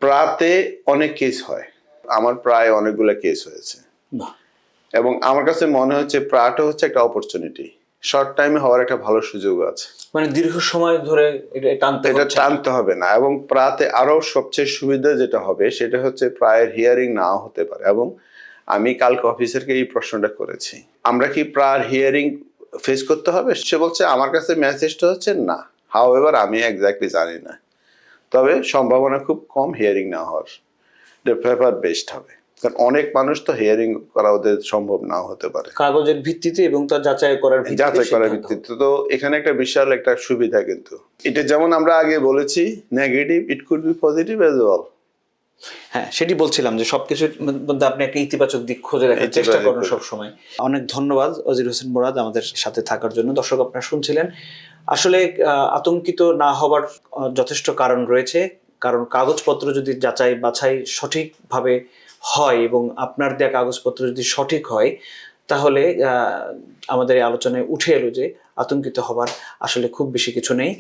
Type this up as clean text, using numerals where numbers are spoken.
প্রাতে অনেক কেস হয়, আমার প্রায় অনেকগুলো কেস হয়েছে, এবং আমার কাছে মনে হচ্ছে প্রাটা হচ্ছে একটা অপরচুনিটি, শর্ট টাইমে হওয়ার একটা ভালো সুযোগ আছে। মানে দীর্ঘ সময় ধরে এটা টানতে হবে না। এবং প্রাতে আরো সবচেয়ে সুবিধা যেটা হবে সেটা হচ্ছে প্রায়ের হিয়ারিং নাও হতে পারে। এবং আমি কালকে অফিসারকে এই প্রশ্নটা করেছি, আমরা কি প্রার হিয়ারিং ফেস করতে হবে? সে বলছে আমার কাছে মেসেজটা হচ্ছে না, হাউএভার আমি এক্স্যাক্টলি জানি না, তবে সম্ভাবনা খুব কম হিয়ারিং না হওয়ার, পেপার বেসড হবে। কারণ অনেক মানুষ তো হিয়ারিং করা ওদের সম্ভব নাও হতে পারে, কাগজের ভিত্তিতে এবং তার যাচাই করার ভিত্তিতে। তো এখানে একটা বিশাল একটা সুবিধা, কিন্তু এটা যেমন আমরা আগে বলেছি negative, it could be positive as well. হ্যাঁ, সেটি বলছিলাম যে সবকিছুর মধ্যে আপনি একটা ইতিবাচক দিক খুঁজে রাখার চেষ্টা করেন সবসময়। অনেক ধন্যবাদ অজির হোসেন মুরাদ আমাদের সাথে থাকার জন্য। দর্শক, আপনারা শুনছিলেন, আসলে আতঙ্কিত না হবার যথেষ্ট কারণ রয়েছে। কারণ কাগজপত্র যদি যাচাই বাছাই সঠিকভাবে হয় এবং আপনার দেওয়া কাগজপত্র যদি সঠিক হয়, তাহলে আমাদের এই আলোচনায় উঠে এলো যে আতঙ্কিত হবার আসলে খুব বেশি কিছু নেই।